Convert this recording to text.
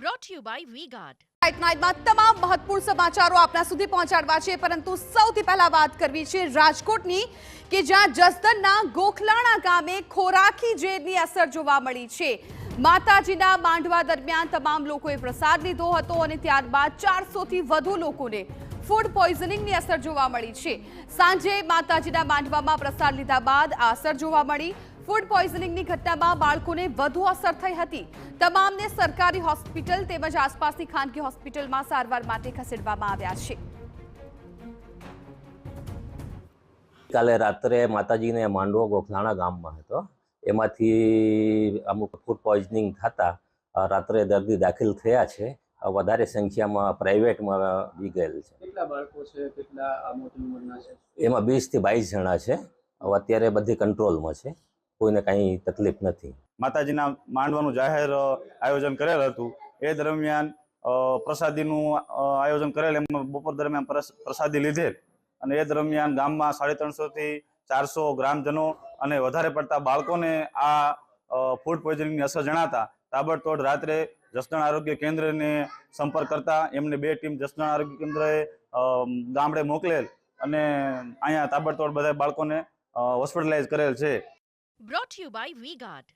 brought to you by V-Guard. નાઇટમાં તમામ મહત્વપૂર્ણ સમાચારો આપના સુધી પહોંચાડવા છે, પરંતુ સૌથી પહેલા વાત કરવી છે રાજકોટની કે જ્યાં જસદણના ગોખલાણા ગામે ખોરાકી ઝેરની અસર જોવા મળી છે। માતાજીના માંડવા દરમિયાન તમામ લોકોએ પ્રસાદ લીધો હતો અને ત્યારબાદ 400થી વધુ લોકોને ફૂડ પોઈઝનિંગની અસર જોવા મળી છે। સાંજે માતાજીના માંડવામાં પ્રસાદ લીધા બાદ આ અસર જોવા મળી। ફૂડ પોઈઝનિંગની ઘટનામાં બાળકોને વધુ અસર થઈ હતી। તમામને સરકારી હોસ્પિટલ તેમજ આસપાસની ખાનગી હોસ્પિટલમાં સારવાર માટે ખસેડવામાં આવ્યા છે। કાલે રાત્રે માતાજીને માંડવો ગોખલાણા ગામમાં હતો, એમાંથી અમુક ફૂડ પોઈઝનિંગ થતા રાત્રે દર્દી દાખલ થયા છે। વધારે સંખ્યામાં પ્રાઇવેટમાં બી ગયેલ છે। કેટલા બાળકો છે, કેટલા આ મોટી ઉંમરના છે? એમાં 20 થી 22 જણા છે। અત્યારે બધી કંટ્રોલમાં છે, કોઈને કાંઈ તકલીફ નથી। માતાજીના માંડવાનું જાહેર આયોજન કરેલ હતું, એ દરમિયાન પ્રસાદીનું આયોજન કરેલ, એમાં બપોર દરમિયાન પ્રસાદી લીધેલ અને એ દરમિયાન ગામમાં 350 થી 400 ગ્રામજનો અને વધારે પડતા બાળકોને આ ફૂડ પોઈઝનિંગની અસર જણાતા તાબડતોડ રાત્રે જસદણ આરોગ્ય કેન્દ્રને સંપર્ક કરતા એમને 2 ટીમ જસદણ આરોગ્ય કેન્દ્રએ ગામડે મોકલેલ અને અહીંયા તાબડતોડ બધા બાળકોને હોસ્પિટલાઇઝ કરેલ છે। Brought to you by V-Guard.